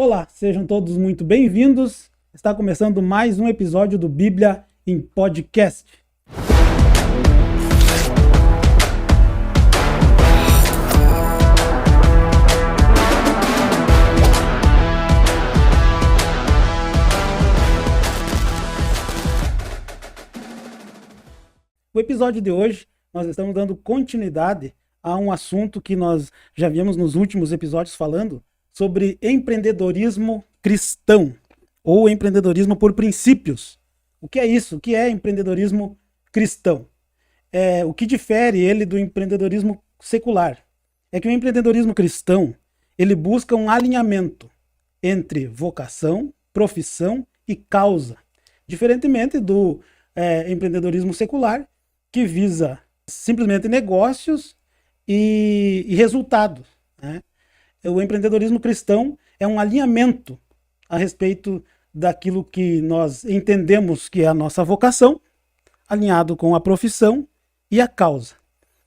Olá, sejam todos muito bem-vindos. Está começando mais um episódio do Bíblia em Podcast. No episódio de hoje, nós estamos dando continuidade a um assunto que nós já viemos nos últimos episódios falando sobre empreendedorismo cristão ou empreendedorismo por princípios. O que é isso? O que é empreendedorismo cristão? O que difere ele do empreendedorismo secular? É que o empreendedorismo cristão, ele busca um alinhamento entre vocação, profissão e causa. Diferentemente do empreendedorismo secular, que visa simplesmente negócios e resultados, né? O empreendedorismo cristão é um alinhamento a respeito daquilo que nós entendemos que é a nossa vocação, alinhado com a profissão e a causa.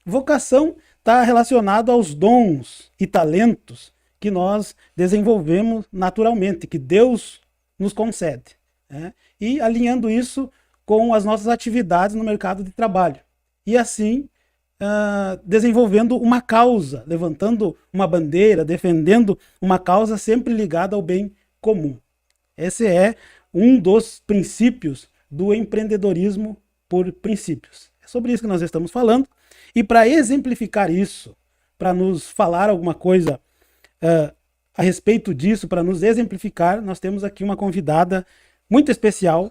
Vocação está relacionado aos dons e talentos que nós desenvolvemos naturalmente, que Deus nos concede, né? E alinhando isso com as nossas atividades no mercado de trabalho. E assim, desenvolvendo uma causa, levantando uma bandeira, defendendo uma causa sempre ligada ao bem comum. Esse é um dos princípios do empreendedorismo por princípios. É sobre isso que nós estamos falando. E para exemplificar isso, para nos falar alguma coisa a respeito disso, para nos exemplificar, nós temos aqui uma convidada muito especial.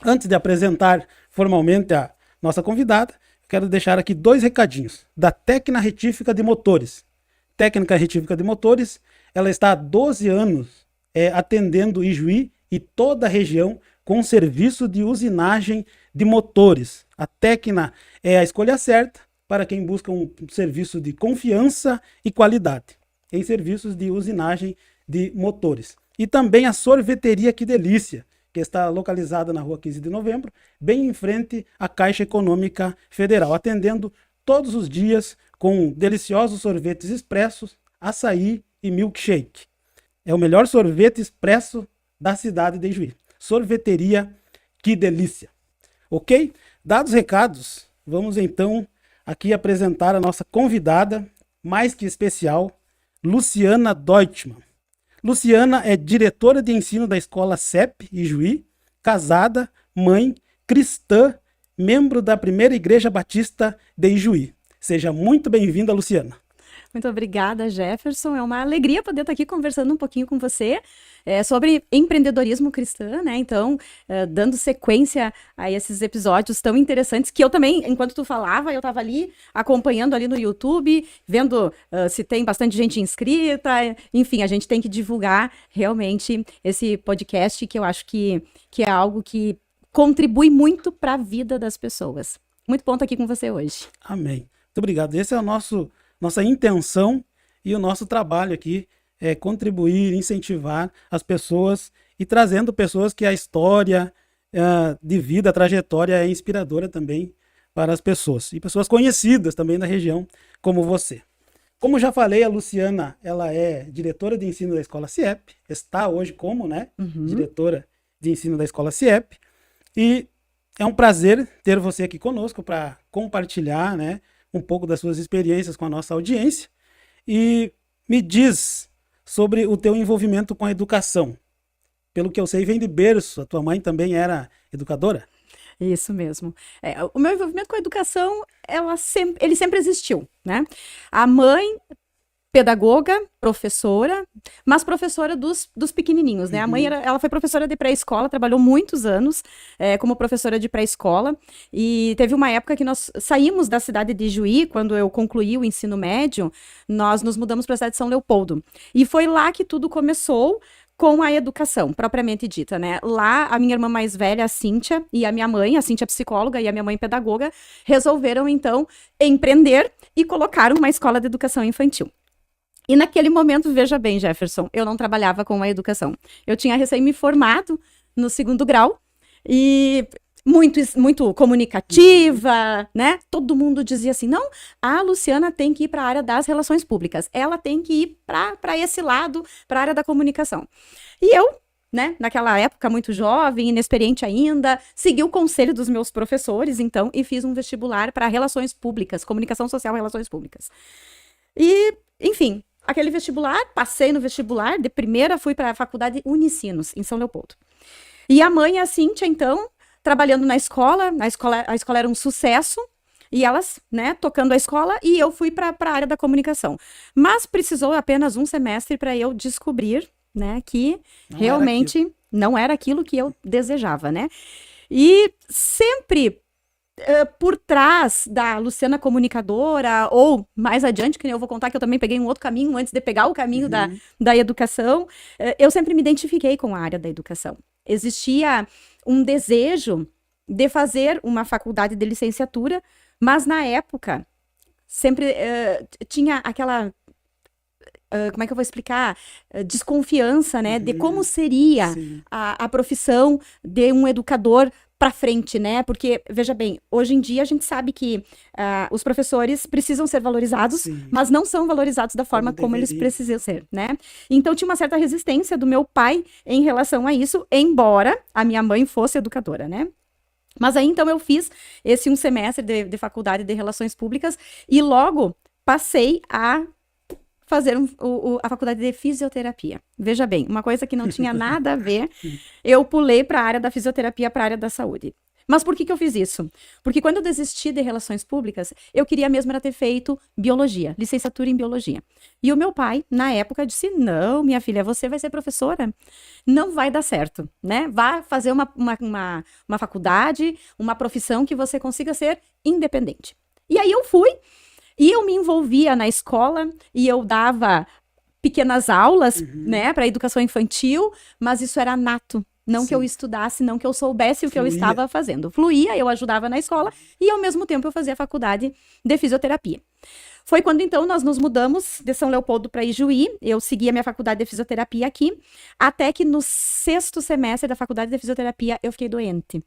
Antes de apresentar formalmente a nossa convidada, quero deixar aqui 2 recadinhos da Técnica Retífica de Motores. Técnica Retífica de Motores, ela está há 12 anos atendendo Ijuí e toda a região com serviço de usinagem de motores. A Técnica é a escolha certa para quem busca um serviço de confiança e qualidade em serviços de usinagem de motores. E também a Sorveteria Que Delícia, que está localizada na rua 15 de novembro, bem em frente à Caixa Econômica Federal, atendendo todos os dias com deliciosos sorvetes expressos, açaí e milkshake. É o melhor sorvete expresso da cidade de Ijuí. Sorveteria Que Delícia. Ok? Dados os recados, vamos então aqui apresentar a nossa convidada, mais que especial, Luciana Deutschmann. Luciana é diretora de ensino da Escola CEP Ijuí, casada, mãe, cristã, membro da Primeira Igreja Batista de Ijuí. Seja muito bem-vinda, Luciana. Muito obrigada, Jefferson. É uma alegria poder estar aqui conversando um pouquinho com você sobre empreendedorismo cristão, né? Então, dando sequência a esses episódios tão interessantes que eu também, enquanto tu falava, eu estava ali acompanhando ali no YouTube, vendo se tem bastante gente inscrita. Enfim, a gente tem que divulgar realmente esse podcast, que eu acho que é algo que contribui muito para a vida das pessoas. Muito bom estar aqui com você hoje. Amém. Muito obrigado. Esse é o nossa intenção e o nosso trabalho aqui é contribuir, incentivar as pessoas e trazendo pessoas que a história de vida, a trajetória é inspiradora também para as pessoas. E pessoas conhecidas também da região, como você. Como já falei, a Luciana, ela é diretora de ensino da Escola CIEP, está hoje como, diretora de ensino da Escola CIEP. E é um prazer ter você aqui conosco para compartilhar, um pouco das suas experiências com a nossa audiência. E me diz sobre o teu envolvimento com a educação. Pelo que eu sei, vem de berço. A tua mãe também era educadora? Isso mesmo. O meu envolvimento com a educação, ele sempre existiu, né? A mãe, pedagoga, professora, mas professora dos pequenininhos, né? A mãe, ela foi professora de pré-escola, trabalhou muitos anos como professora de pré-escola, e teve uma época que nós saímos da cidade de Ijuí, quando eu concluí o ensino médio, nós nos mudamos para a cidade de São Leopoldo. E foi lá que tudo começou, com a educação, propriamente dita, né? Lá, a minha irmã mais velha, a Cíntia, e a minha mãe, a Cíntia psicóloga e a minha mãe pedagoga, resolveram, então, empreender e colocaram uma escola de educação infantil. E naquele momento, veja bem, Jefferson, eu não trabalhava com a educação. Eu tinha recém me formado no 2º grau e muito comunicativa, né? Todo mundo dizia assim, não, a Luciana tem que ir para a área das relações públicas, ela tem que ir para esse lado, para a área da comunicação. E eu, né, naquela época, muito jovem, inexperiente ainda, segui o conselho dos meus professores, então, e fiz um vestibular para relações públicas, comunicação social e relações públicas. E, enfim, aquele vestibular, passei no vestibular, de primeira fui para a faculdade Unicinos, em São Leopoldo. E a mãe, a Cíntia, então, trabalhando na escola, a escola era um sucesso, e elas, né, tocando a escola, e eu fui para a área da comunicação. Mas precisou apenas um semestre para eu descobrir, né, que realmente não era aquilo que eu desejava, né? E sempre por trás da Luciana comunicadora, ou mais adiante, que eu vou contar que eu também peguei um outro caminho antes de pegar o caminho da educação, eu sempre me identifiquei com a área da educação. Existia um desejo de fazer uma faculdade de licenciatura, mas na época sempre tinha aquela, como é que eu vou explicar? Desconfiança, né, de como seria a profissão de um educador para frente, né? Porque, veja bem, hoje em dia a gente sabe que os professores precisam ser valorizados, mas não são valorizados da forma como eles precisam ser, né? Então tinha uma certa resistência do meu pai em relação a isso, embora a minha mãe fosse educadora, né? Mas aí, então, eu fiz esse um semestre de faculdade de Relações Públicas e logo passei a fazer a faculdade de fisioterapia. Veja bem, uma coisa que não tinha nada a ver, eu pulei para a área da fisioterapia, para a área da saúde. Mas por que eu fiz isso? Porque quando eu desisti de relações públicas, eu queria mesmo era ter feito biologia, licenciatura em biologia. E o meu pai, na época, disse, não, minha filha, você vai ser professora. Não vai dar certo, né? Vá fazer uma faculdade, uma profissão que você consiga ser independente. E aí eu fui, e eu me envolvia na escola, e eu dava pequenas aulas, né, para educação infantil, mas isso era nato. Não que eu estudasse, não que eu soubesse o que eu estava fazendo. Fluía, eu ajudava na escola e, ao mesmo tempo, eu fazia a faculdade de fisioterapia. Foi quando, então, nós nos mudamos de São Leopoldo para Ijuí. Eu segui a minha faculdade de fisioterapia aqui, até que no 6º semestre da faculdade de fisioterapia eu fiquei doente.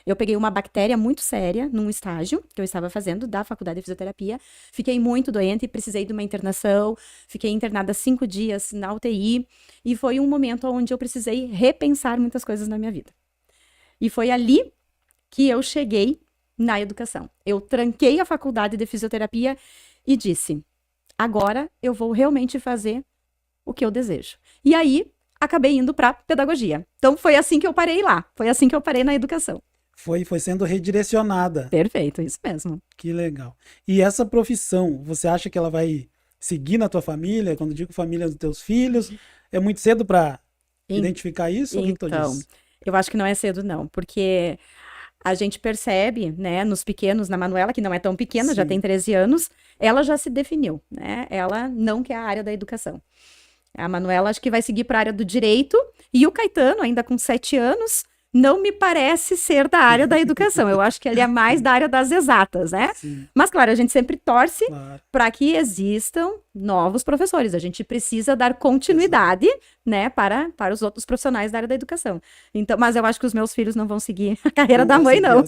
Eu peguei uma bactéria muito séria num estágio que eu estava fazendo da faculdade de fisioterapia. Fiquei muito doente e precisei de uma internação. Fiquei internada 5 dias na UTI. E foi um momento onde eu precisei repensar muitas coisas na minha vida. E foi ali que eu cheguei na educação. Eu tranquei a faculdade de fisioterapia e disse, agora eu vou realmente fazer o que eu desejo. E aí, acabei indo para pedagogia. Então, foi assim que eu parei lá. Foi assim que eu parei na educação. Foi sendo redirecionada. Perfeito, isso mesmo. Que legal. E essa profissão, você acha que ela vai seguir na tua família? Quando digo família dos teus filhos, é muito cedo para identificar isso? Então, eu acho que não é cedo não, porque a gente percebe, né, nos pequenos, na Manuela, que não é tão pequena, já tem 13 anos, ela já se definiu, né? Ela não quer a área da educação. A Manuela acho que vai seguir para a área do direito, e o Caetano, ainda com 7 anos, não me parece ser da área da educação. Eu acho que ele é mais da área das exatas, né? Mas, claro, a gente sempre torce para que existam novos professores. A gente precisa dar continuidade, né, para os outros profissionais da área da educação. Então, mas eu acho que os meus filhos não vão seguir a carreira da mãe, não.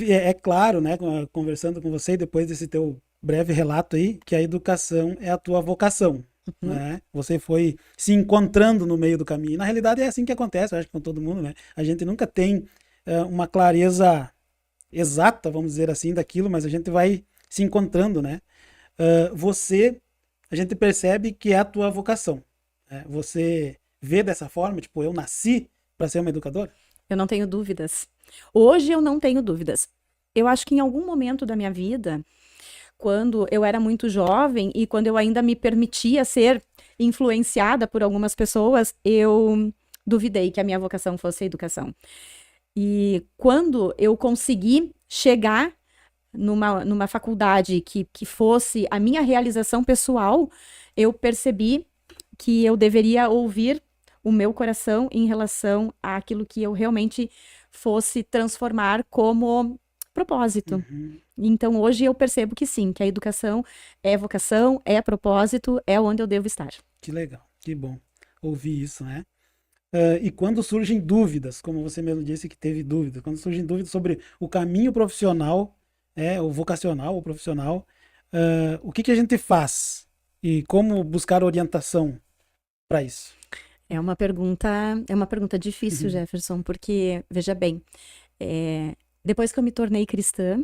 É claro, né, conversando com você, depois desse teu breve relato aí, que a educação é a tua vocação. Né? Você foi se encontrando no meio do caminho. Na realidade é assim que acontece, eu acho que com todo mundo, né? A gente nunca tem uma clareza exata, vamos dizer assim, daquilo, mas a gente vai se encontrando, né? A gente percebe que é a tua vocação. Né? Você vê dessa forma, tipo, eu nasci para ser uma educadora? Eu não tenho dúvidas. Hoje eu não tenho dúvidas. Eu acho que em algum momento da minha vida, quando eu era muito jovem e quando eu ainda me permitia ser influenciada por algumas pessoas, eu duvidei que a minha vocação fosse a educação. E quando eu consegui chegar numa faculdade que fosse a minha realização pessoal, eu percebi que eu deveria ouvir o meu coração em relação àquilo que eu realmente fosse transformar como propósito. Então, hoje eu percebo que sim, que a educação é vocação, é propósito, é onde eu devo estar. Que legal, que bom ouvir isso, né? E quando surgem dúvidas, como você mesmo disse que teve dúvidas, quando surgem dúvidas sobre o caminho profissional, o vocacional, o profissional, o que a gente faz? E como buscar orientação para isso? É uma pergunta difícil, Jefferson, porque, veja bem, depois que eu me tornei cristã,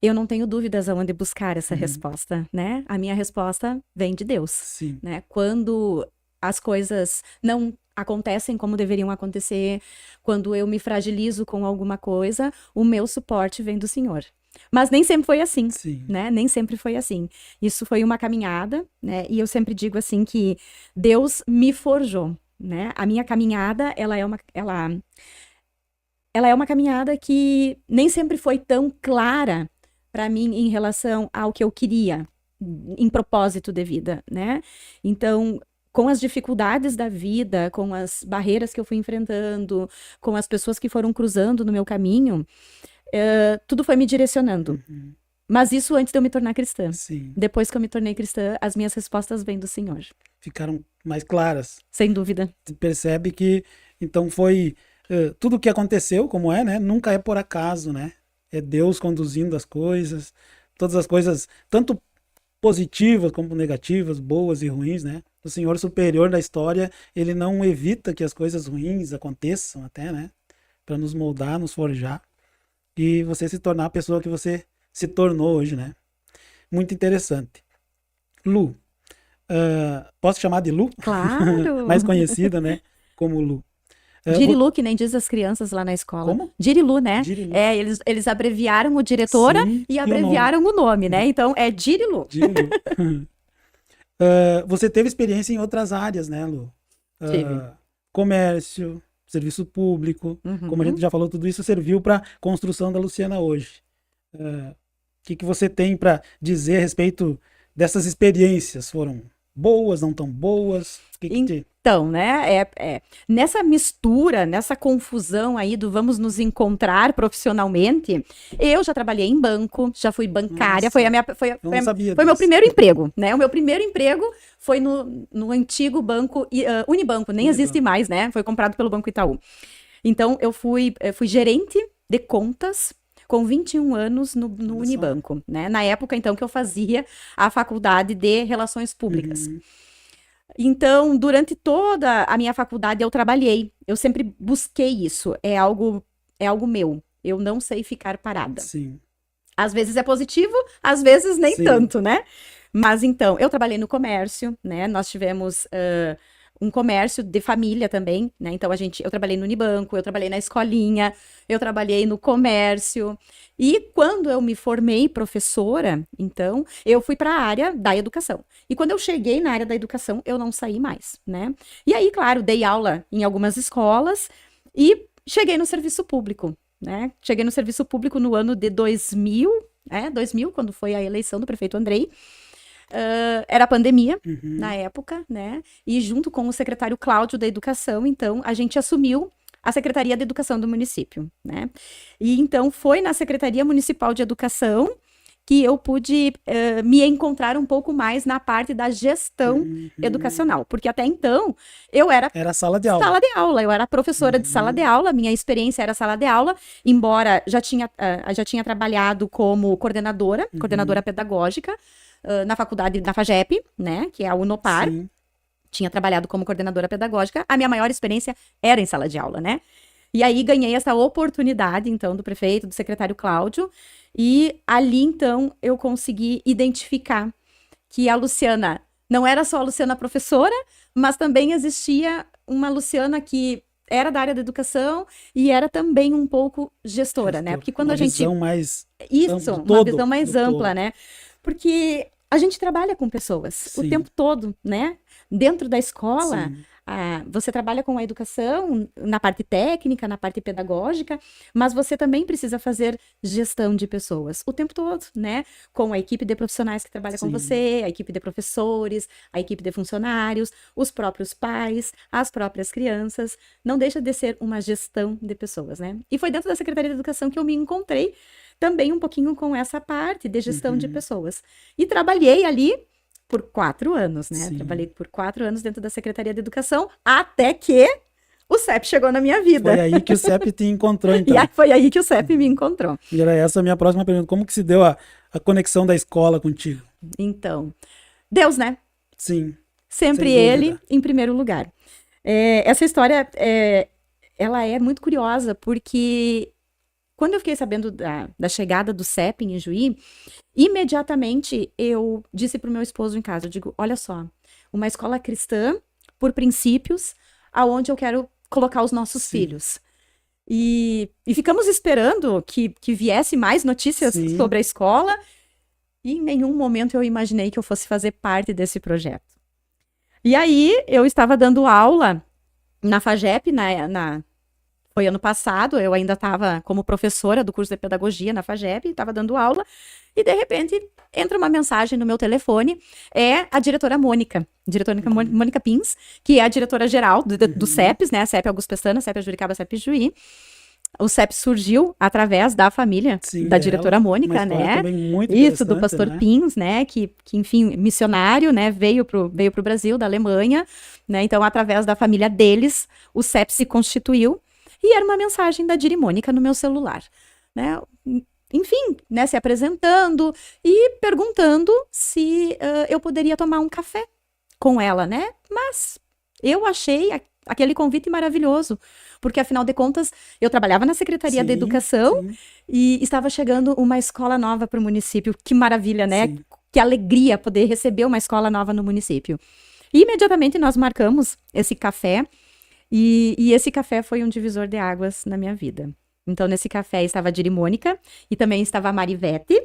eu não tenho dúvidas aonde buscar essa resposta, né? A minha resposta vem de Deus, Sim. né? Quando as coisas não acontecem como deveriam acontecer, quando eu me fragilizo com alguma coisa, o meu suporte vem do Senhor. Mas nem sempre foi assim, Sim. né? Nem sempre foi assim. Isso foi uma caminhada, né? E eu sempre digo assim que Deus me forjou, né? A minha caminhada, ela é uma caminhada que nem sempre foi tão clara para mim em relação ao que eu queria, em propósito de vida, né? Então, com as dificuldades da vida, com as barreiras que eu fui enfrentando, com as pessoas que foram cruzando no meu caminho, tudo foi me direcionando. Mas isso antes de eu me tornar cristã. Sim. Depois que eu me tornei cristã, as minhas respostas vêm do Senhor. Ficaram mais claras. Sem dúvida. Você percebe que, então, foi tudo o que aconteceu, como né? Nunca é por acaso, né? É Deus conduzindo as coisas, todas as coisas, tanto positivas como negativas, boas e ruins, né? O Senhor superior da história, ele não evita que as coisas ruins aconteçam até, né? Para nos moldar, nos forjar e você se tornar a pessoa que você se tornou hoje, né? Muito interessante. Lu, posso chamar de Lu? Claro! Mais conhecida, né? Como Lu. Dirilu, que nem diz as crianças lá na escola. Como? Dirilu, né? Dirilu. Eles abreviaram o diretora e abreviaram o nome, né? Então, é Dirilu. Dirilu. Você teve experiência em outras áreas, né, Lu? Tive. Comércio, serviço público. Como a gente já falou, tudo isso serviu para a construção da Luciana hoje. O que você tem para dizer a respeito dessas experiências? Foram boas, não tão boas? Então, né, nessa mistura, nessa confusão aí do vamos nos encontrar profissionalmente, eu já trabalhei em banco, já fui bancária, foi meu primeiro emprego, né? O meu primeiro emprego foi no antigo banco Unibanco, nem existe mais, né? Foi comprado pelo Banco Itaú. Então, eu fui gerente de contas com 21 anos no Unibanco, né? Na época, então, que eu fazia a faculdade de Relações Públicas. Então, durante toda a minha faculdade, eu trabalhei. Eu sempre busquei isso. É algo meu. Eu não sei ficar parada. Sim. Às vezes é positivo, às vezes nem tanto, né? Mas, então, eu trabalhei no comércio, né? Nós tivemos um comércio de família também, né? Então, eu trabalhei no Unibanco, eu trabalhei na escolinha, eu trabalhei no comércio. E quando eu me formei professora, então, eu fui para a área da educação. E quando eu cheguei na área da educação, eu não saí mais, né? E aí, claro, dei aula em algumas escolas e cheguei no serviço público, né? Cheguei no serviço público no ano de 2000, quando foi a eleição do prefeito Andrei. Era pandemia na época, né? E junto com o secretário Cláudio da Educação, então, a gente assumiu a Secretaria de Educação do município, né? E então foi na Secretaria Municipal de Educação que eu pude me encontrar um pouco mais na parte da gestão educacional, porque até então eu era sala de aula. Sala de aula, eu era professora de sala de aula, minha experiência era sala de aula, embora já tinha trabalhado como coordenadora pedagógica, na faculdade da FAGEP, né, que é a Unopar. Sim. Tinha trabalhado como coordenadora pedagógica. A minha maior experiência era em sala de aula, né? E aí ganhei essa oportunidade, então, do prefeito, do secretário Cláudio. E ali, então, eu consegui identificar que a Luciana não era só a Luciana professora, mas também existia uma Luciana que era da área da educação e era também um pouco gestora, né? Porque quando uma visão mais uma visão mais ampla, né? Porque a gente trabalha com pessoas o tempo todo, né? Dentro da escola, você trabalha com a educação na parte técnica, na parte pedagógica, mas você também precisa fazer gestão de pessoas o tempo todo, né? Com a equipe de profissionais que trabalha com você, a equipe de professores, a equipe de funcionários, os próprios pais, as próprias crianças. Não deixa de ser uma gestão de pessoas, né? E foi dentro da Secretaria de Educação que eu me encontrei também um pouquinho com essa parte de gestão de pessoas. E trabalhei ali por 4 anos, né? Sim. Trabalhei por 4 anos dentro da Secretaria de Educação, até que o CEP chegou na minha vida. Foi aí que o CEP te encontrou, então. E aí foi aí que o CEP me encontrou. E era essa a minha próxima pergunta. Como que se deu a conexão da escola contigo? Então, Deus, né? Sim. Sempre Sem ele dúvida. em primeiro lugar. Essa história, ela é muito curiosa, porque quando eu fiquei sabendo da chegada do CEP em Ijuí, imediatamente eu disse para o meu esposo em casa, eu digo, olha só, uma escola cristã, por princípios, aonde eu quero colocar os nossos Sim. filhos. E ficamos esperando que viesse mais notícias Sim. sobre a escola, e em nenhum momento eu imaginei que eu fosse fazer parte desse projeto. E aí, eu estava dando aula na FAGEP, foi ano passado, eu ainda estava como professora do curso de pedagogia na FAGEP, estava dando aula, e de repente entra uma mensagem no meu telefone, é a diretora Mônica Mônica Pins, que é a diretora-geral do CEPs, né, CEP Augusto Pestana, CEP Juricaba, CEP Juí. O CEP surgiu através da família Sim, da diretora Mônica, uma história né? também muito Isso, do interessante, pastor né? Pins, né? Que, enfim, missionário, né? Veio pro Brasil, da Alemanha, né? Então, através da família deles, o CEP se constituiu. E era uma mensagem da Diri Mônica no meu celular, né? Enfim, né? Se apresentando e perguntando se eu poderia tomar um café com ela, né? Mas eu achei aquele convite maravilhoso, porque afinal de contas eu trabalhava na Secretaria de Educação e estava chegando uma escola nova para o município. Que maravilha, né? Sim. Que alegria poder receber uma escola nova no município. E imediatamente nós marcamos esse café e esse café foi um divisor de águas na minha vida. Então nesse café estava a Diri Mônica e também estava a Marivete,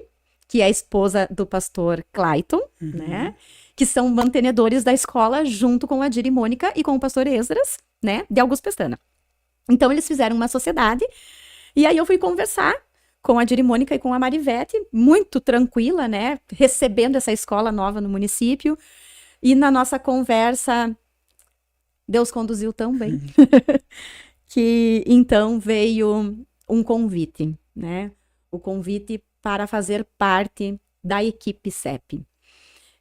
que é a esposa do pastor Clayton, né? Que são mantenedores da escola junto com a Diri Mônica e com o pastor Esdras, né? De Augusto Pestana. Então, eles fizeram uma sociedade e aí eu fui conversar com a Diri Mônica e com a Marivete, muito tranquila, né? Recebendo essa escola nova no município. E na nossa conversa, Deus conduziu tão bem que então veio um convite, né? O convite para fazer parte da equipe CEP.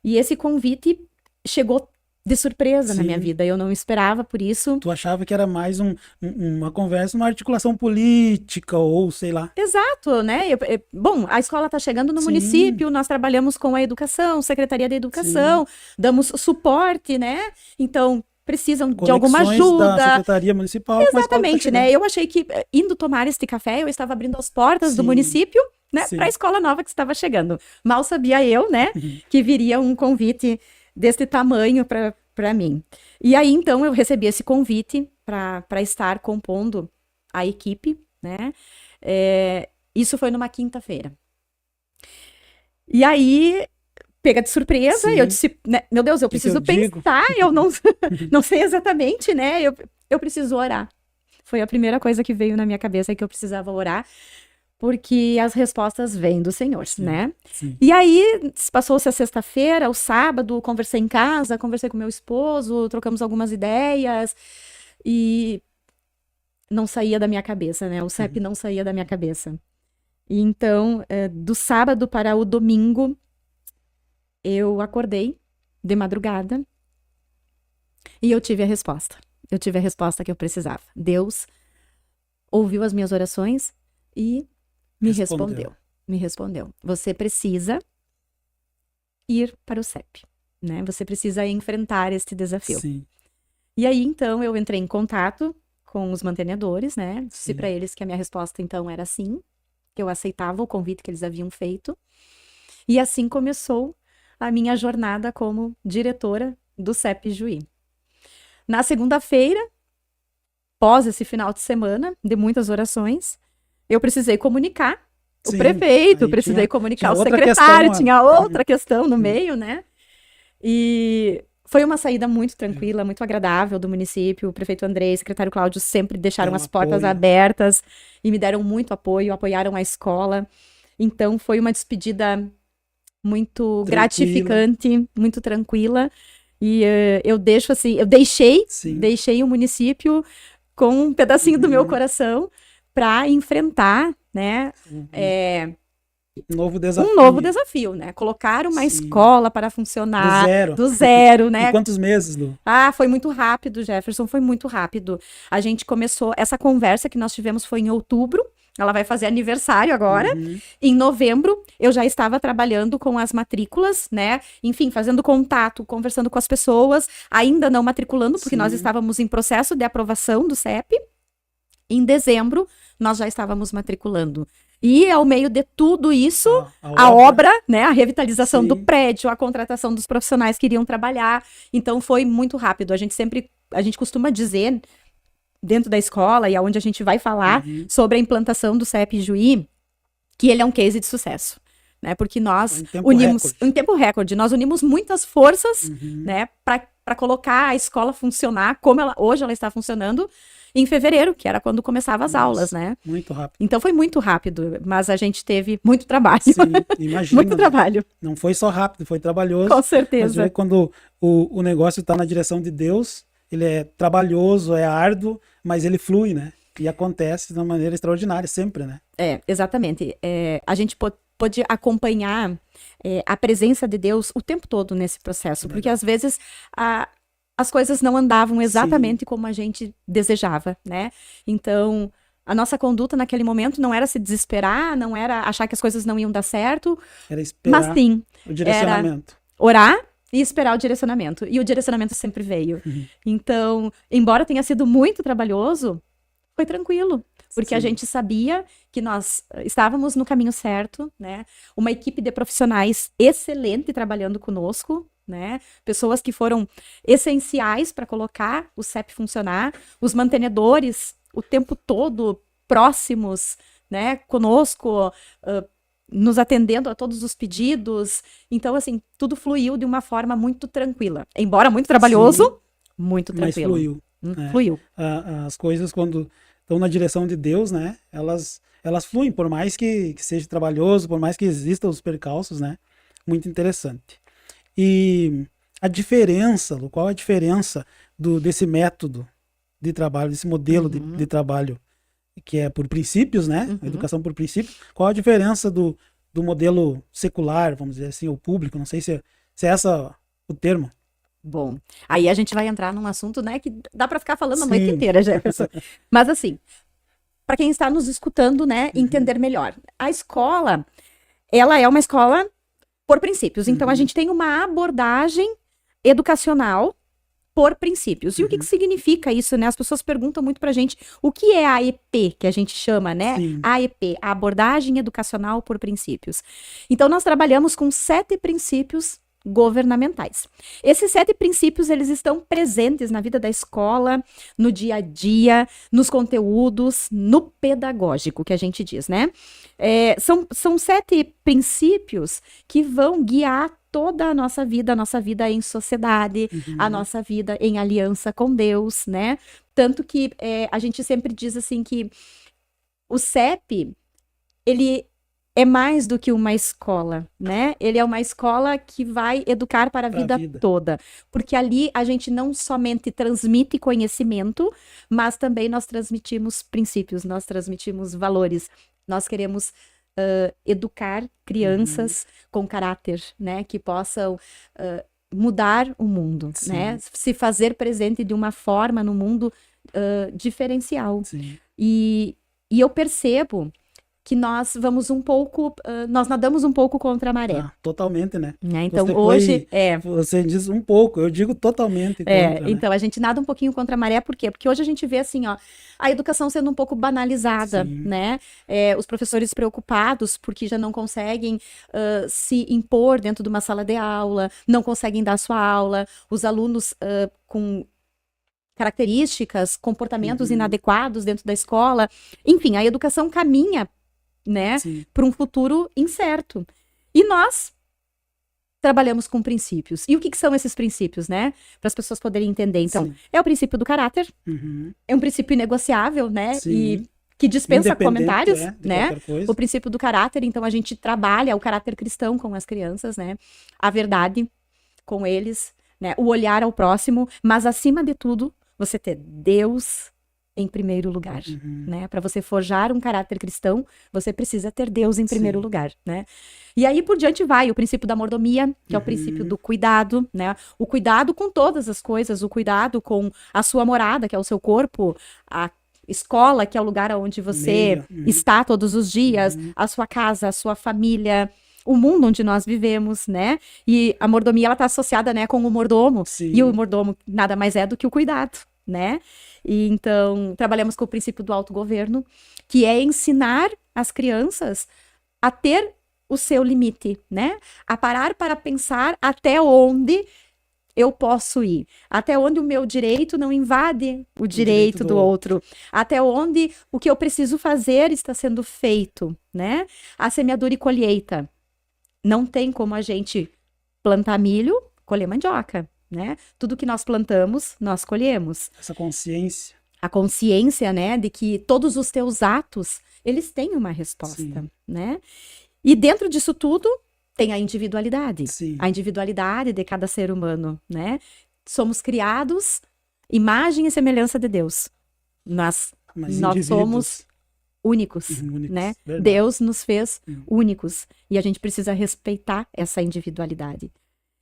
E esse convite chegou de surpresa na minha vida, eu não esperava por isso. Tu achava que era mais uma conversa, uma articulação política ou sei lá. Exato, né? Bom, a escola está chegando no município, nós trabalhamos com a educação, Secretaria da Educação, damos suporte, né? Então, precisam de alguma ajuda. Da Secretaria Municipal. Exatamente, né? Eu achei que indo tomar este café, eu estava abrindo as portas do município, né? Para a escola nova que estava chegando. Mal sabia eu, né? Que viria um convite desse tamanho para mim. E aí, então, eu recebi esse convite para estar compondo a equipe, né? Isso foi numa quinta-feira. E aí, pega de surpresa, eu disse, né, meu Deus, eu preciso pensar, eu não sei exatamente, né? Eu preciso orar. Foi a primeira coisa que veio na minha cabeça, que eu precisava orar, porque as respostas vêm do Senhor, né? E aí, passou-se a sexta-feira, o sábado, conversei em casa, conversei com meu esposo, trocamos algumas ideias, e não saía da minha cabeça, né? O CEP não saía da minha cabeça. E então, do sábado para o domingo, eu acordei de madrugada e eu tive a resposta. Eu tive a resposta que eu precisava. Deus ouviu as minhas orações e me respondeu. Você precisa ir para o CEP, né? Você precisa enfrentar este desafio. E aí, então, eu entrei em contato com os mantenedores, né? Disse para eles que a minha resposta, então, era sim, que eu aceitava o convite que eles haviam feito. E assim começou a minha jornada como diretora do CEP Juí. Na segunda-feira, pós esse final de semana, de muitas orações, eu precisei comunicar o prefeito, precisei comunicar o secretário, tinha outra questão no meio, né? E foi uma saída muito tranquila, muito agradável do município. O prefeito Andrei e o secretário Cláudio sempre deixaram as portas abertas e me deram muito apoio, apoiaram a escola. Então, foi uma despedida muito gratificante, muito tranquila. E eu deixei o município com um pedacinho do meu coração para enfrentar, né, Um novo desafio. Um novo desafio, né? Colocar uma Sim. escola para funcionar Do zero. do zero, né? Em quantos meses, Lu? Ah, foi muito rápido, Jefferson, foi muito rápido. A gente começou, essa conversa que nós tivemos foi em outubro, ela vai fazer aniversário agora. Uhum. Em novembro, eu já estava trabalhando com as matrículas, né? Enfim, fazendo contato, conversando com as pessoas, ainda não matriculando, porque nós Sim. estávamos em processo de aprovação do CEP. Em dezembro, nós já estávamos matriculando. E ao meio de tudo isso, a obra, né, a revitalização Sim. do prédio, a contratação dos profissionais que iriam trabalhar. Então foi muito rápido. A gente costuma dizer dentro da escola e aonde a gente vai falar sobre a implantação do CEP Juí, que ele é um case de sucesso, né? Porque nós em tempo recorde, nós unimos muitas forças, né, para colocar a escola funcionar como hoje ela está funcionando. Em fevereiro, que era quando começava as aulas, né? Muito rápido. Então foi muito rápido, mas a gente teve muito trabalho. Sim, imagina. Muito trabalho. Não foi só rápido, foi trabalhoso. Com certeza. Mas quando o negócio está na direção de Deus, ele é trabalhoso, é árduo, mas ele flui, né? E acontece de uma maneira extraordinária, sempre, né? Exatamente. A gente pode acompanhar a presença de Deus o tempo todo nesse processo, porque às vezes as coisas não andavam exatamente como a gente desejava, né? Então, a nossa conduta naquele momento não era se desesperar, não era achar que as coisas não iam dar certo, era esperar mas sim, o direcionamento. Era orar e esperar o direcionamento. E o direcionamento sempre veio. Então, embora tenha sido muito trabalhoso, foi tranquilo. Porque a gente sabia que nós estávamos no caminho certo, né? Uma equipe de profissionais excelente trabalhando conosco, né? Pessoas que foram essenciais para colocar o CEP funcionar, os mantenedores o tempo todo próximos, né? Conosco, nos atendendo a todos os pedidos. Então, assim, tudo fluiu de uma forma muito tranquila. Embora muito trabalhoso, muito tranquilo. Mas fluiu. Fluiu. As coisas, quando estão na direção de Deus, né? Elas fluem, por mais que seja trabalhoso, por mais que existam os percalços, né? Muito interessante. E a diferença, Lu, qual a diferença desse método de trabalho, desse modelo de trabalho, que é por princípios, né? A educação por princípios. Qual a diferença do modelo secular, vamos dizer assim, ou público? Não sei se é essa o termo. Bom, aí a gente vai entrar num assunto, né, que dá para ficar falando a noite inteira, Jefferson. Mas assim, para quem está nos escutando, né, entender melhor. A escola, ela é uma escola por princípios. Então, a gente tem uma abordagem educacional por princípios. E o que significa isso, né? As pessoas perguntam muito pra gente o que é a AEP, que a gente chama, né? AEP, a abordagem educacional por princípios. Então, nós trabalhamos com 7 princípios governamentais. Esses 7 princípios, eles estão presentes na vida da escola, no dia a dia, nos conteúdos, no pedagógico, que a gente diz, né? São 7 princípios que vão guiar toda a nossa vida em sociedade, a nossa vida em aliança com Deus, né? Tanto que a gente sempre diz assim que o CEP, ele é mais do que uma escola, né? Ele é uma escola que vai educar para a vida toda. Porque ali a gente não somente transmite conhecimento, mas também nós transmitimos princípios, nós transmitimos valores. Nós queremos educar crianças com caráter, né? Que possam mudar o mundo, né? Se fazer presente de uma forma no mundo diferencial. E eu percebo que nós vamos nós nadamos um pouco contra a maré. Totalmente, né? Então, hoje... Você diz um pouco, eu digo totalmente contra, então, a gente nada um pouquinho contra a maré, por quê? Porque hoje a gente vê, assim, ó, a educação sendo um pouco banalizada, né? Os professores preocupados porque já não conseguem se impor dentro de uma sala de aula, não conseguem dar sua aula, os alunos com características, comportamentos inadequados dentro da escola. Enfim, a educação caminha, né, para um futuro incerto. E nós trabalhamos com princípios. E o que são esses princípios, né? Para as pessoas poderem entender. Então, é o princípio do caráter, é um princípio inegociável, né? E que dispensa comentários, né? O princípio do caráter, então a gente trabalha o caráter cristão com as crianças, né? A verdade com eles, né? O olhar ao próximo, mas acima de tudo, você ter Deus em primeiro lugar, né? Para você forjar um caráter cristão, você precisa ter Deus em primeiro lugar, né? E aí por diante vai o princípio da mordomia, que é o princípio do cuidado, né? O cuidado com todas as coisas, o cuidado com a sua morada, que é o seu corpo, a escola, que é o lugar onde você está todos os dias, a sua casa, a sua família, o mundo onde nós vivemos, né? E a mordomia, ela está associada, né, com o mordomo. Sim. E o mordomo nada mais é do que o cuidado, né? E então, trabalhamos com o princípio do autogoverno, que é ensinar as crianças a ter o seu limite, né? A parar para pensar até onde eu posso ir, até onde o meu direito não invade o direito do outro, até onde o que eu preciso fazer está sendo feito, né? A semeadura e colheita. Não tem como a gente plantar milho, colher mandioca, né? Tudo que nós plantamos, nós colhemos. Essa consciência. A consciência, né, de que todos os teus atos, eles têm uma resposta, Sim. né? E dentro disso tudo, tem a individualidade. Sim. A individualidade de cada ser humano, né? Somos criados imagem e semelhança de Deus. Nós somos únicos, né? Verdade. Deus nos fez únicos e a gente precisa respeitar essa individualidade.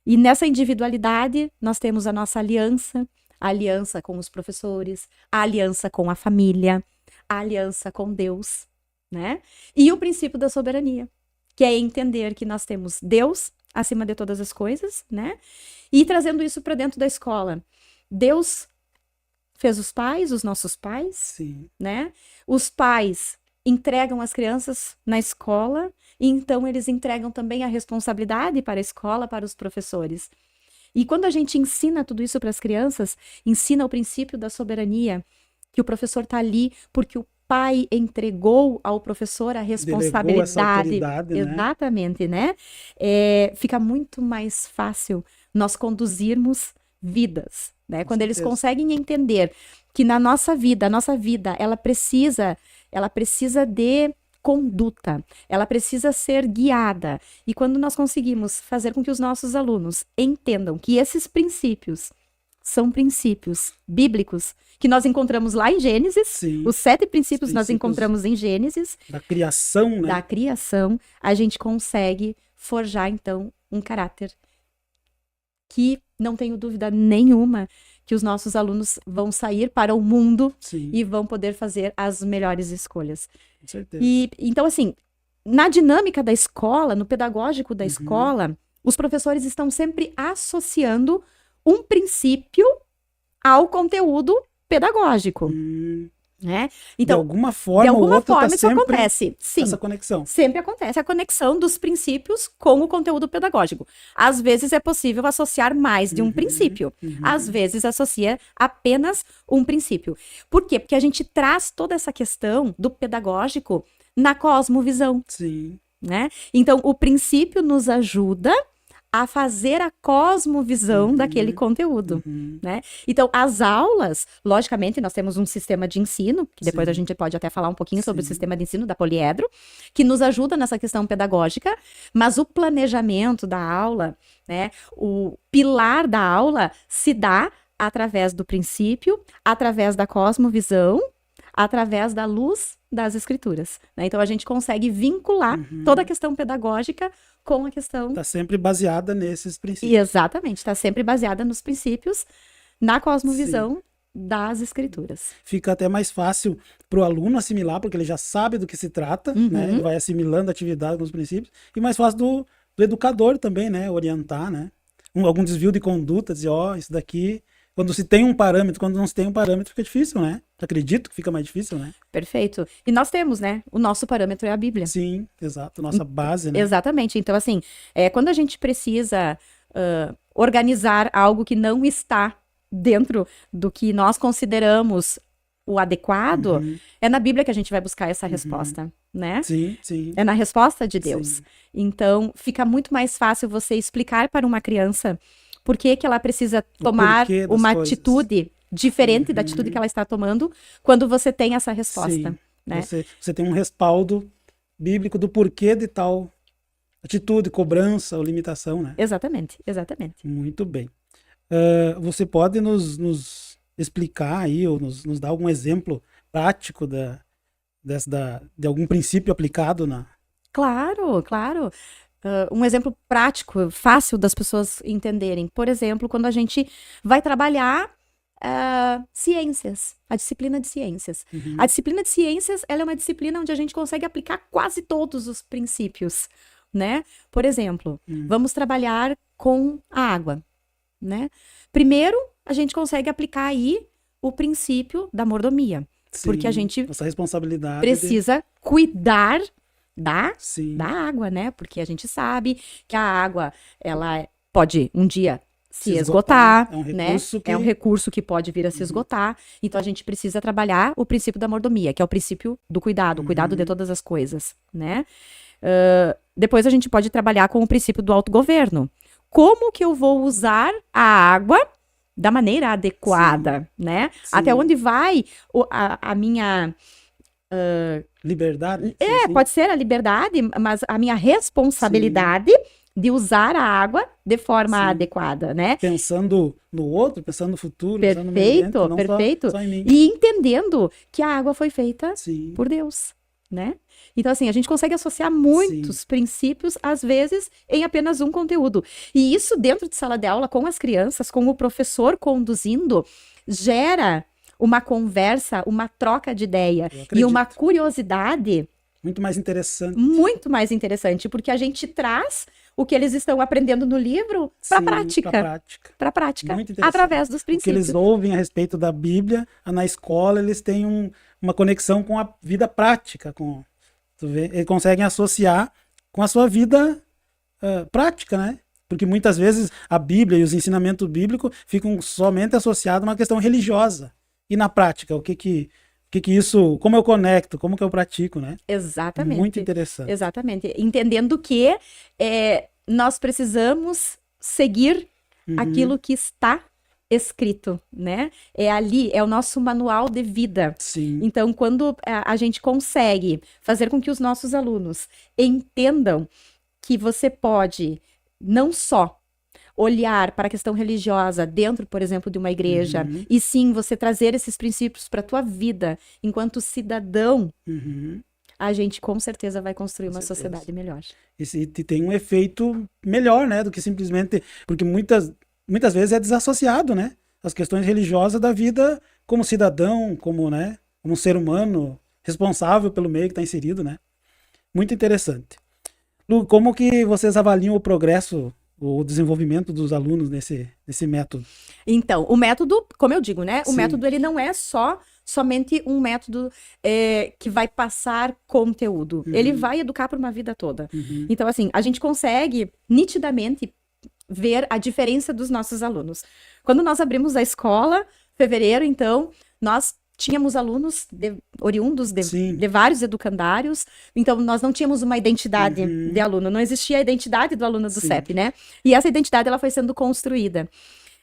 E nessa individualidade, nós temos a nossa aliança, a aliança com os professores, a aliança com a família, a aliança com Deus, né? E o princípio da soberania, que é entender que nós temos Deus acima de todas as coisas, né? E trazendo isso para dentro da escola. Deus fez os pais, os nossos pais, Sim. né? Os pais entregam as crianças na escola, e então eles entregam também a responsabilidade para a escola, para os professores. E quando a gente ensina tudo isso para as crianças, ensina o princípio da soberania, que o professor está ali porque o pai entregou ao professor a responsabilidade. Essa autoridade, exatamente, né? Fica muito mais fácil nós conduzirmos vidas, né? Quando eles conseguem entender que na nossa vida, ela precisa de conduta, ela precisa ser guiada. E quando nós conseguimos fazer com que os nossos alunos entendam que esses princípios são princípios bíblicos, que nós encontramos lá em Gênesis, Sim. Os 7 princípios nós encontramos em Gênesis. Da criação, né? Da criação, a gente consegue forjar, então, um caráter que, não tenho dúvida nenhuma, que os nossos alunos vão sair para o mundo Sim. e vão poder fazer as melhores escolhas. Com certeza. E, então, assim, na dinâmica da escola, no pedagógico da escola, os professores estão sempre associando um princípio ao conteúdo pedagógico, né? Então, de alguma forma isso acontece. Sim, essa conexão. Sempre acontece a conexão dos princípios com o conteúdo pedagógico. Às vezes é possível associar mais de um princípio. Às vezes associa apenas um princípio. Por quê? Porque a gente traz toda essa questão do pedagógico na cosmovisão. Sim. Né? Então, o princípio nos ajuda a fazer a cosmovisão daquele conteúdo, né? Então, as aulas, logicamente, nós temos um sistema de ensino, que depois a gente pode até falar um pouquinho sobre o sistema de ensino da Poliedro, que nos ajuda nessa questão pedagógica, mas o planejamento da aula, né, o pilar da aula se dá através do princípio, através da cosmovisão, através da luz das escrituras, né? Então, a gente consegue vincular toda a questão pedagógica com a questão... Está sempre baseada nesses princípios. Exatamente, está sempre baseada nos princípios, na cosmovisão das escrituras. Fica até mais fácil para o aluno assimilar, porque ele já sabe do que se trata, né? Ele vai assimilando a atividade com os princípios, e mais fácil do educador também, né? Orientar, né? Algum desvio de conduta, dizer, isso daqui... Quando se tem um parâmetro, quando não se tem um parâmetro, fica difícil, né? Acredito que fica mais difícil, né? Perfeito. E nós temos, né? O nosso parâmetro é a Bíblia. Sim, exato. Nossa base, né? Exatamente. Então, assim, quando a gente precisa organizar algo que não está dentro do que nós consideramos o adequado, é na Bíblia que a gente vai buscar essa resposta, né? Sim, sim. É na resposta de Deus. Sim. Então, fica muito mais fácil você explicar para uma criança por que ela precisa tomar uma atitude diferente da atitude que ela está tomando quando você tem essa resposta. Sim. Né? Você tem um respaldo bíblico do porquê de tal atitude, cobrança ou limitação, né? Exatamente, exatamente. Muito bem. Você pode nos explicar aí, ou nos dar algum exemplo prático de algum princípio aplicado na... Claro, claro. Um exemplo prático, fácil das pessoas entenderem. Por exemplo, quando a gente vai trabalhar ciências, a disciplina de ciências. Uhum. A disciplina de ciências, ela é uma disciplina onde a gente consegue aplicar quase todos os princípios, né? Por exemplo, vamos trabalhar com a água, né? Primeiro, a gente consegue aplicar aí o princípio da mordomia, porque a Sim, gente essa responsabilidade precisa cuidar da Sim. água, né? Porque a gente sabe que a água, ela pode um dia se esgotar, É um né? recurso que... É um recurso que pode vir a se esgotar. Então, a gente precisa trabalhar o princípio da mordomia, que é o princípio do cuidado, o cuidado de todas as coisas, né? Depois, a gente pode trabalhar com o princípio do autogoverno. Como que eu vou usar a água da maneira adequada, né? Sim. Até onde vai a minha... liberdade? Pode ser a liberdade, mas a minha responsabilidade de usar a água de forma adequada, né? Pensando no outro, pensando no futuro, pensando no meio ambiente, não Perfeito. só em mim. E entendendo que a água foi feita Sim. por Deus, né? Então, assim, a gente consegue associar muitos princípios, às vezes, em apenas um conteúdo. E isso dentro de sala de aula, com as crianças, com o professor conduzindo, gera uma conversa, uma troca de ideia e uma curiosidade muito mais interessante. Muito mais interessante, porque a gente traz o que eles estão aprendendo no livro para a prática. Para a prática. Através dos princípios. O que eles ouvem a respeito da Bíblia, na escola, eles têm uma conexão com a vida prática. Eles conseguem associar com a sua vida prática, né? Porque muitas vezes a Bíblia e os ensinamentos bíblicos ficam somente associados a uma questão religiosa. E na prática, o que isso, como eu conecto, como que eu pratico, né? Exatamente. Muito interessante. Exatamente. Entendendo que nós precisamos seguir aquilo que está escrito, né? É ali, é o nosso manual de vida. Sim. Então, quando a gente consegue fazer com que os nossos alunos entendam que você pode não só olhar para a questão religiosa dentro, por exemplo, de uma igreja, e sim você trazer esses princípios para a tua vida enquanto cidadão, a gente com certeza vai construir uma sociedade melhor. E tem um efeito melhor, né, do que simplesmente... Porque muitas vezes é desassociado, né, as questões religiosas da vida como cidadão, como um ser humano responsável pelo meio que está inserido, né. Muito interessante. Lu, como que vocês avaliam o progresso, o desenvolvimento dos alunos nesse método? Então, o método, como eu digo, né? O método, ele não é somente um método que vai passar conteúdo. Ele vai educar por uma vida toda. Então, assim, a gente consegue nitidamente ver a diferença dos nossos alunos. Quando nós abrimos a escola, fevereiro, então, nós tínhamos alunos oriundos de vários educandários, então nós não tínhamos uma identidade de aluno, não existia a identidade do aluno do CEP, né? E essa identidade, ela foi sendo construída.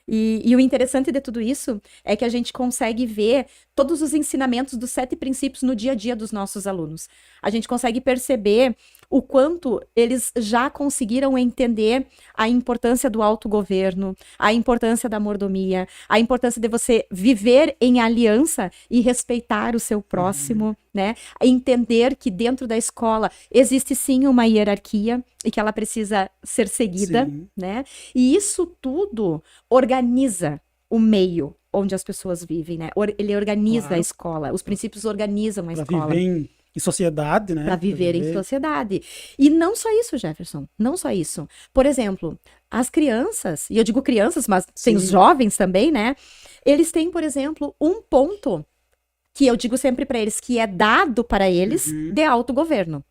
E o interessante de tudo isso é que a gente consegue ver todos os ensinamentos dos 7 princípios no dia a dia dos nossos alunos. A gente consegue perceber o quanto eles já conseguiram entender a importância do autogoverno, a importância da mordomia, a importância de você viver em aliança e respeitar o seu próximo, né? Entender que dentro da escola existe sim uma hierarquia e que ela precisa ser seguida, né? E isso tudo organiza o meio onde as pessoas vivem, né? Ele organiza a escola, os princípios organizam a escola. Para viver em sociedade, né? Para viver em sociedade. E não só isso, Jefferson, não só isso. Por exemplo, as crianças, e eu digo crianças, mas tem os jovens também, né? Eles têm, por exemplo, um ponto que eu digo sempre para eles, que é dado para eles de autogoverno.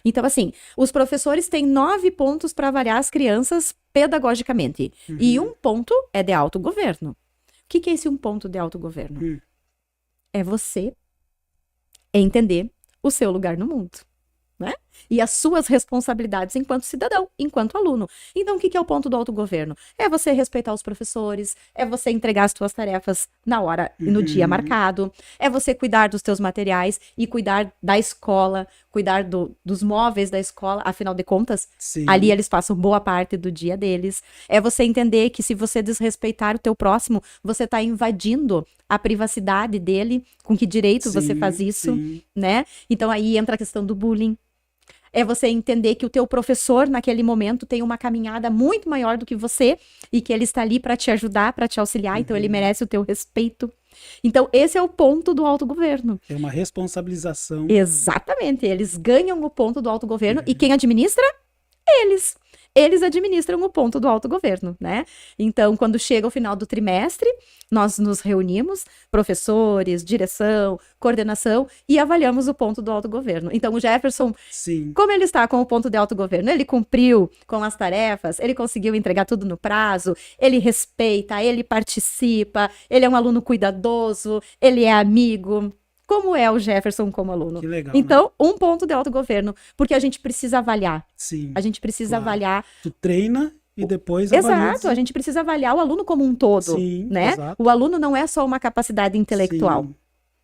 Então, assim, os professores têm 9 pontos para avaliar as crianças pedagogicamente. E um ponto é de autogoverno. O que é esse um ponto de autogoverno? É você entender o seu lugar no mundo, né? e as suas responsabilidades enquanto cidadão, enquanto aluno. Então, o que é o ponto do autogoverno? É você respeitar os professores, é você entregar as suas tarefas na hora e no dia marcado, é você cuidar dos teus materiais e cuidar da escola, cuidar dos móveis da escola, afinal de contas, Sim. ali eles passam boa parte do dia deles. É você entender que se você desrespeitar o teu próximo, você está invadindo a privacidade dele, com que direito você faz isso, né? Então aí entra a questão do bullying. É você entender que o teu professor, naquele momento, tem uma caminhada muito maior do que você e que ele está ali para te ajudar, para te auxiliar, então ele merece o teu respeito. Então, esse é o ponto do autogoverno. É uma responsabilização. Exatamente. Eles ganham o ponto do autogoverno e quem administra? Eles. Eles administram o ponto do autogoverno, né? Então, quando chega o final do trimestre, nós nos reunimos, professores, direção, coordenação, e avaliamos o ponto do autogoverno. Então, o Jefferson, como ele está com o ponto de autogoverno? Ele cumpriu com as tarefas, ele conseguiu entregar tudo no prazo, ele respeita, ele participa, ele é um aluno cuidadoso, ele é amigo. Como é o Jefferson como aluno? Que legal, então, um ponto de autogoverno, porque a gente precisa avaliar. Sim. A gente precisa avaliar. Tu treina e depois avalia. Exato, a gente precisa avaliar o aluno como um todo, né? Exato. O aluno não é só uma capacidade intelectual. Sim.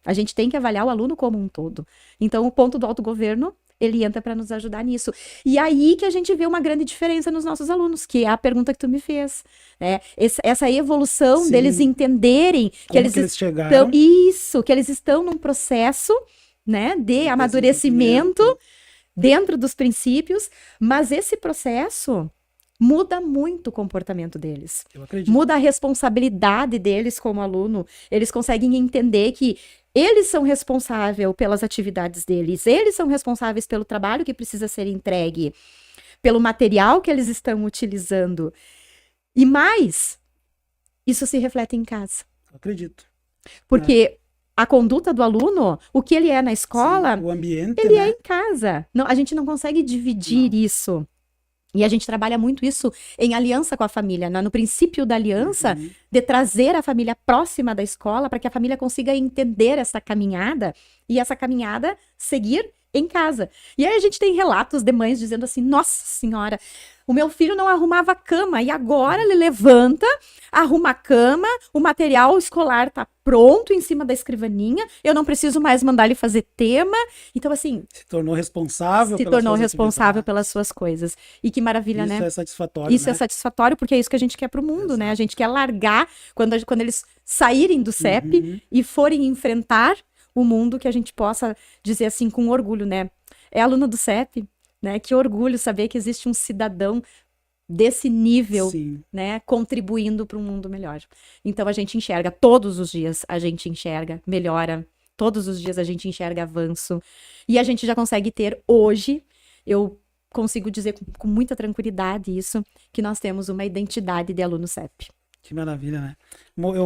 A gente tem que avaliar o aluno como um todo. Então, o ponto do autogoverno, ele entra para nos ajudar nisso. E aí que a gente vê uma grande diferença nos nossos alunos, que é a pergunta que tu me fez, né? Essa evolução deles entenderem que eles chegaram. Que eles estão num processo, né, de amadurecimento dentro dos princípios, mas esse processo muda muito o comportamento deles. Eu acredito. Muda a responsabilidade deles como aluno. Eles conseguem entender que eles são responsáveis pelas atividades deles, eles são responsáveis pelo trabalho que precisa ser entregue, pelo material que eles estão utilizando. E mais, isso se reflete em casa. Eu acredito. Porque a conduta do aluno, o que ele é na escola, o ambiente, ele é em casa. Não, a gente não consegue dividir isso. E a gente trabalha muito isso em aliança com a família, né? No princípio da aliança, de trazer a família próxima da escola para que a família consiga entender essa caminhada e essa caminhada seguir em casa. E aí a gente tem relatos de mães dizendo assim, nossa senhora, o meu filho não arrumava a cama e agora ele levanta, arruma a cama, o material escolar tá pronto em cima da escrivaninha, eu não preciso mais mandar ele fazer tema. Então, assim... Se tornou responsável pelas suas coisas. E que maravilha, né? Isso é satisfatório, Isso é satisfatório porque é isso que a gente quer pro mundo, né? A gente quer largar, quando eles saírem do CEP e forem enfrentar o mundo, que a gente possa dizer assim com orgulho, né? É aluno do CEP, né? Que orgulho saber que existe um cidadão desse nível, né? Contribuindo para um mundo melhor. Então a gente enxerga todos os dias, a gente enxerga melhora, todos os dias a gente enxerga avanço. E a gente já consegue ter hoje, eu consigo dizer com muita tranquilidade isso, que nós temos uma identidade de aluno CEP. Que maravilha, né?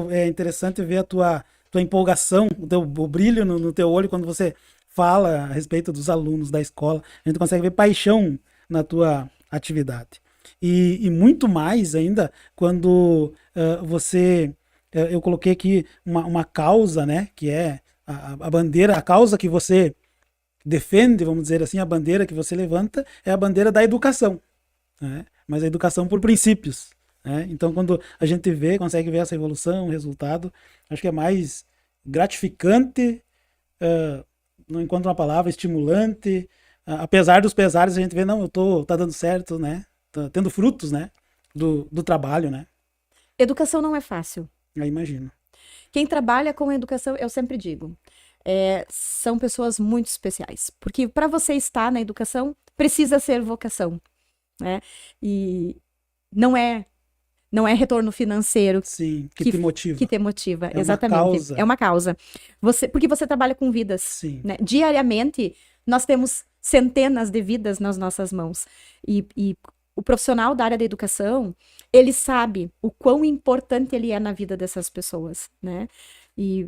É interessante ver a tua empolgação, o brilho no teu olho quando você fala a respeito dos alunos da escola. A gente consegue ver paixão na tua atividade. E muito mais ainda quando eu coloquei aqui uma causa, né? Que é a bandeira, a causa que você defende, vamos dizer assim, a bandeira que você levanta é a bandeira da educação, né? Mas a educação por princípios. Então, quando a gente consegue ver essa evolução, o resultado, acho que é mais gratificante, não encontro uma palavra, estimulante, apesar dos pesares, a gente vê, não, tá dando certo, né? Tá tendo frutos, né? Do trabalho, né? Educação não é fácil. Eu imagino. Quem trabalha com educação, eu sempre digo, são pessoas muito especiais, porque para você estar na educação, precisa ser vocação, né? E não é retorno financeiro que te motiva. Que te motiva, é exatamente. Uma causa. É uma causa. Porque você trabalha com vidas. Né? Diariamente, nós temos centenas de vidas nas nossas mãos. E o profissional da área da educação, ele sabe o quão importante ele é na vida dessas pessoas, né? E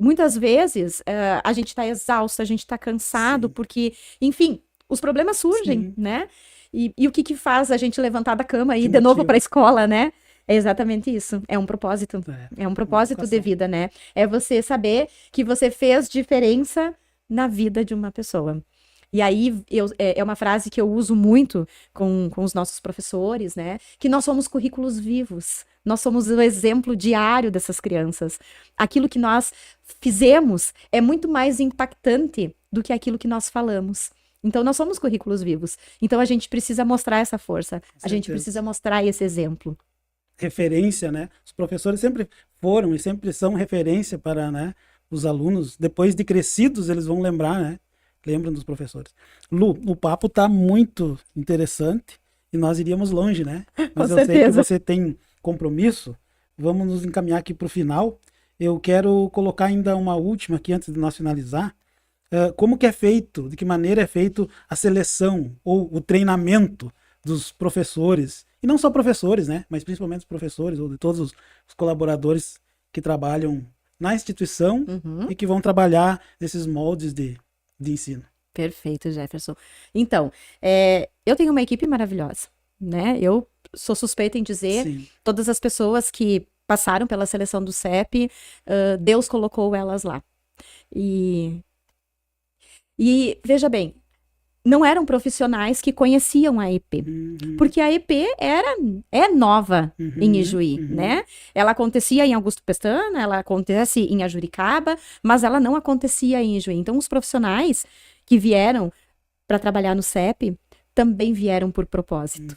muitas vezes a gente está exausto, a gente está cansado, porque, enfim, os problemas surgem, né? E o que faz a gente levantar da cama e ir de novo para a escola, né? É exatamente isso. É um propósito. É um propósito de vida, né? É você saber que você fez diferença na vida de uma pessoa. E aí, é uma frase que eu uso muito com os nossos professores, né? Que nós somos currículos vivos. Nós somos o exemplo diário dessas crianças. Aquilo que nós fizemos é muito mais impactante do que aquilo que nós falamos. Então, nós somos currículos vivos. Então, a gente precisa mostrar essa força. A gente precisa mostrar esse exemplo. Referência, né? Os professores sempre foram e sempre são referência para, né, os alunos. Depois de crescidos, eles vão lembrar, né? Lembram dos professores. Lu, o papo tá muito interessante e nós iríamos longe, né? Mas eu sei que você tem compromisso. Vamos nos encaminhar aqui para o final. Eu quero colocar ainda uma última aqui antes de nós finalizar. Como que é feito, de que maneira é feito a seleção ou o treinamento dos professores, e não só professores, né? Mas principalmente os professores ou de todos os colaboradores que trabalham na instituição e que vão trabalhar nesses moldes de ensino. Perfeito, Jefferson. Então, eu tenho uma equipe maravilhosa, né? Eu sou suspeita em dizer, Sim. Todas as pessoas que passaram pela seleção do CEP, Deus colocou elas lá. E veja bem, não eram profissionais que conheciam a EP, porque a EP é nova em Ijuí, né? Ela acontecia em Augusto Pestana, ela acontece em Ajuricaba, mas ela não acontecia em Ijuí. Então, os profissionais que vieram para trabalhar no CEP também vieram por propósito.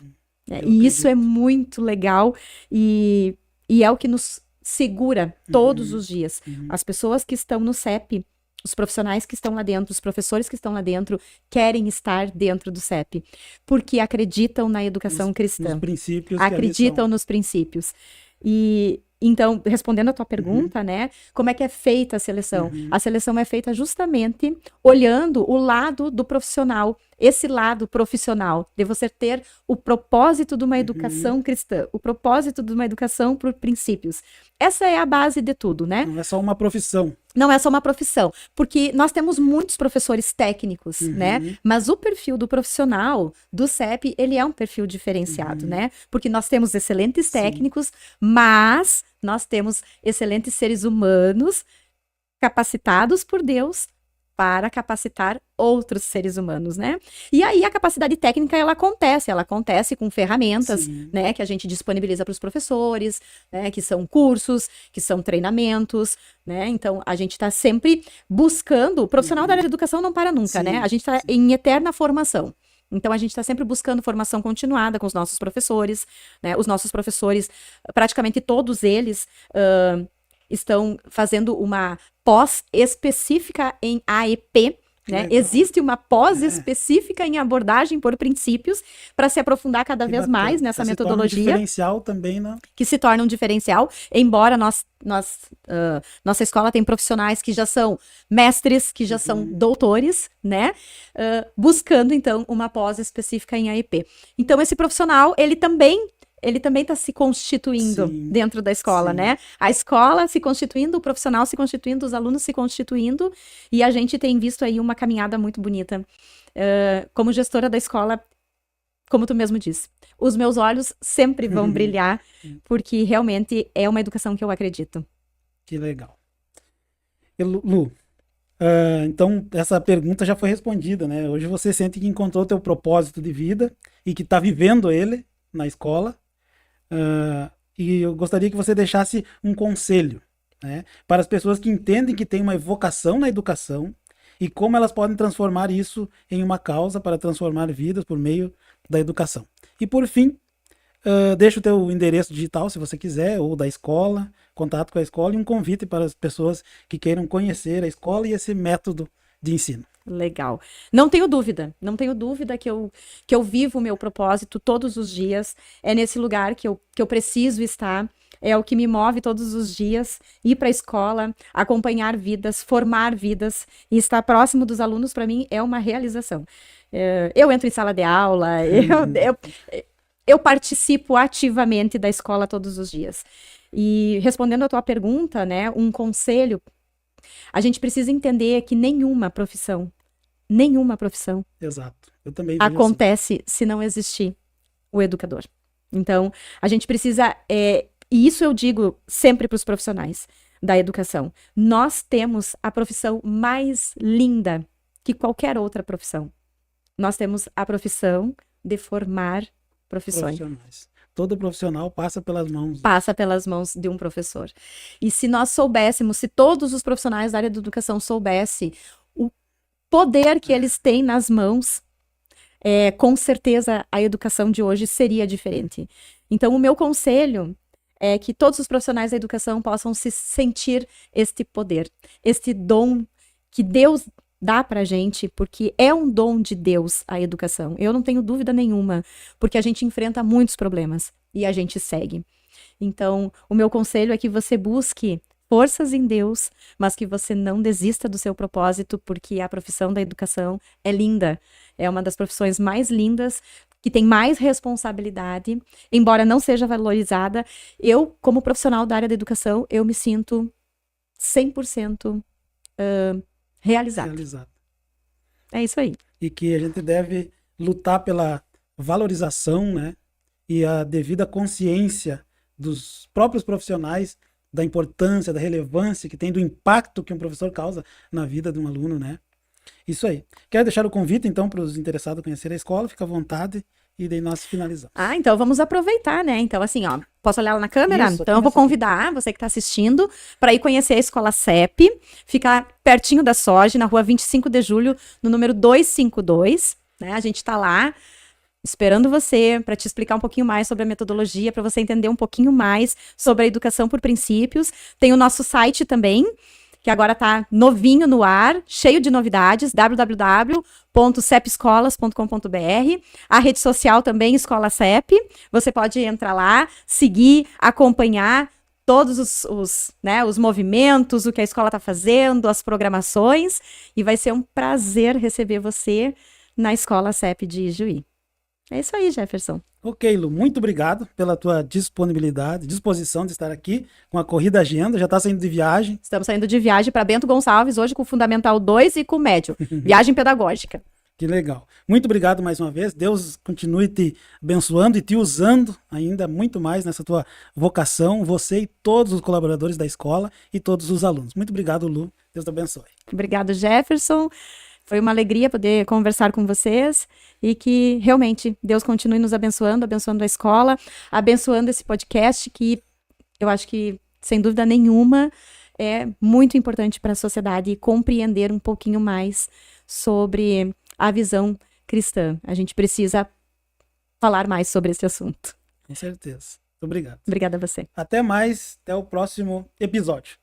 E isso é muito legal e é o que nos segura todos os dias. As pessoas que estão no CEP, os profissionais que estão lá dentro, os professores que estão lá dentro, querem estar dentro do CEP, porque acreditam na educação cristã. Nos princípios. Acreditam nos princípios. E então, respondendo a tua pergunta, né, como é que é feita a seleção? A seleção é feita justamente olhando o lado do profissional, esse lado profissional, de você ter o propósito de uma educação cristã, o propósito de uma educação por princípios. Essa é a base de tudo, né? Não é só uma profissão. Não é só uma profissão, porque nós temos muitos professores técnicos, né? Mas o perfil do profissional do CEP, ele é um perfil diferenciado, né? Porque nós temos excelentes técnicos, mas nós temos excelentes seres humanos capacitados por Deus para capacitar outros seres humanos, né? E aí a capacidade técnica, ela acontece com ferramentas, né, que a gente disponibiliza para os professores, né, que são cursos, que são treinamentos, né? Então, a gente está sempre buscando, o profissional da área de educação não para nunca, né? A gente está em eterna formação. Então, a gente está sempre buscando formação continuada com os nossos professores, né? Os nossos professores, praticamente todos eles, estão fazendo uma pós específica em AEP, né? Existe uma pós específica em abordagem por princípios para se aprofundar cada vez mais nessa metodologia. Se torna um diferencial também, né? Que se torna um diferencial, embora nossa escola tem profissionais que já são mestres, que já são doutores, né? Buscando, então, uma pós específica em AEP. Então, esse profissional, ele também está se constituindo dentro da escola, né? A escola se constituindo, o profissional se constituindo, os alunos se constituindo, e a gente tem visto aí uma caminhada muito bonita. Como gestora da escola, como tu mesmo disse, os meus olhos sempre vão brilhar, porque realmente é uma educação que eu acredito. Que legal. E Lu, então essa pergunta já foi respondida, né? Hoje você sente que encontrou o teu propósito de vida e que está vivendo ele na escola. E eu gostaria que você deixasse um conselho, né, para as pessoas que entendem que tem uma vocação na educação e como elas podem transformar isso em uma causa para transformar vidas por meio da educação. E por fim, deixa o teu endereço digital, se você quiser, ou da escola, contato com a escola e um convite para as pessoas que queiram conhecer a escola e esse método de ensino. Legal. Não tenho dúvida que eu vivo o meu propósito todos os dias. É nesse lugar que eu preciso estar. É o que me move todos os dias. Ir para a escola, acompanhar vidas, formar vidas e estar próximo dos alunos, para mim, é uma realização. Eu entro em sala de aula, eu participo ativamente da escola todos os dias. E respondendo a tua pergunta, né, um conselho, a gente precisa entender que nenhuma profissão Exato. Eu também vejo acontece assim, se não existir o educador. Então, a gente precisa, e isso eu digo sempre para os profissionais da educação, nós temos a profissão mais linda que qualquer outra profissão. nós temos a profissão de formar profissões. Profissionais. Todo profissional passa pelas mãos. Passa pelas mãos de um professor. E se nós soubéssemos, se todos os profissionais da área da educação soubessem o poder que eles têm nas mãos, com certeza a educação de hoje seria diferente. Então, o meu conselho é que todos os profissionais da educação possam se sentir este poder, este dom que Deus dá pra gente, porque é um dom de Deus a educação. Eu não tenho dúvida nenhuma, porque a gente enfrenta muitos problemas e a gente segue. Então, o meu conselho é que você busque forças em Deus, mas que você não desista do seu propósito, porque a profissão da educação é linda. É uma das profissões mais lindas, que tem mais responsabilidade, embora não seja valorizada. Eu, como profissional da área da educação, eu me sinto 100% realizado. É isso aí. E que a gente deve lutar pela valorização, né? E a devida consciência dos próprios profissionais da importância, da relevância que tem, do impacto que um professor causa na vida de um aluno, né? Isso aí. Quero deixar o convite, então, para os interessados em conhecer a escola, fica à vontade, e daí nós finalizamos. Então vamos aproveitar, né? Então, assim, ó, posso olhar lá na câmera? Isso, então eu vou convidar você que está assistindo para ir conhecer a Escola CEP, fica pertinho da SOGE, na rua 25 de julho, no número 252, né? A gente está lá esperando você para te explicar um pouquinho mais sobre a metodologia, para você entender um pouquinho mais sobre a educação por princípios. Tem o nosso site também, que agora está novinho no ar, cheio de novidades, www.cepescolas.com.br. A rede social também, Escola CEP. Você pode entrar lá, seguir, acompanhar todos os movimentos, o que a escola está fazendo, as programações. E vai ser um prazer receber você na Escola CEP de Ijuí. É isso aí, Jefferson. Ok, Lu, muito obrigado pela tua disposição de estar aqui com a corrida agenda, já está saindo de viagem. Estamos saindo de viagem para Bento Gonçalves, hoje com o Fundamental 2 e com o Médio. Viagem pedagógica. Que legal. Muito obrigado mais uma vez. Deus continue te abençoando e te usando ainda muito mais nessa tua vocação, você e todos os colaboradores da escola e todos os alunos. Muito obrigado, Lu. Deus te abençoe. Obrigado, Jefferson. Foi uma alegria poder conversar com vocês e que realmente Deus continue nos abençoando, abençoando a escola, abençoando esse podcast que eu acho que, sem dúvida nenhuma, é muito importante para a sociedade compreender um pouquinho mais sobre a visão cristã. A gente precisa falar mais sobre esse assunto. Com certeza. Muito obrigado. Obrigada a você. Até mais, até o próximo episódio.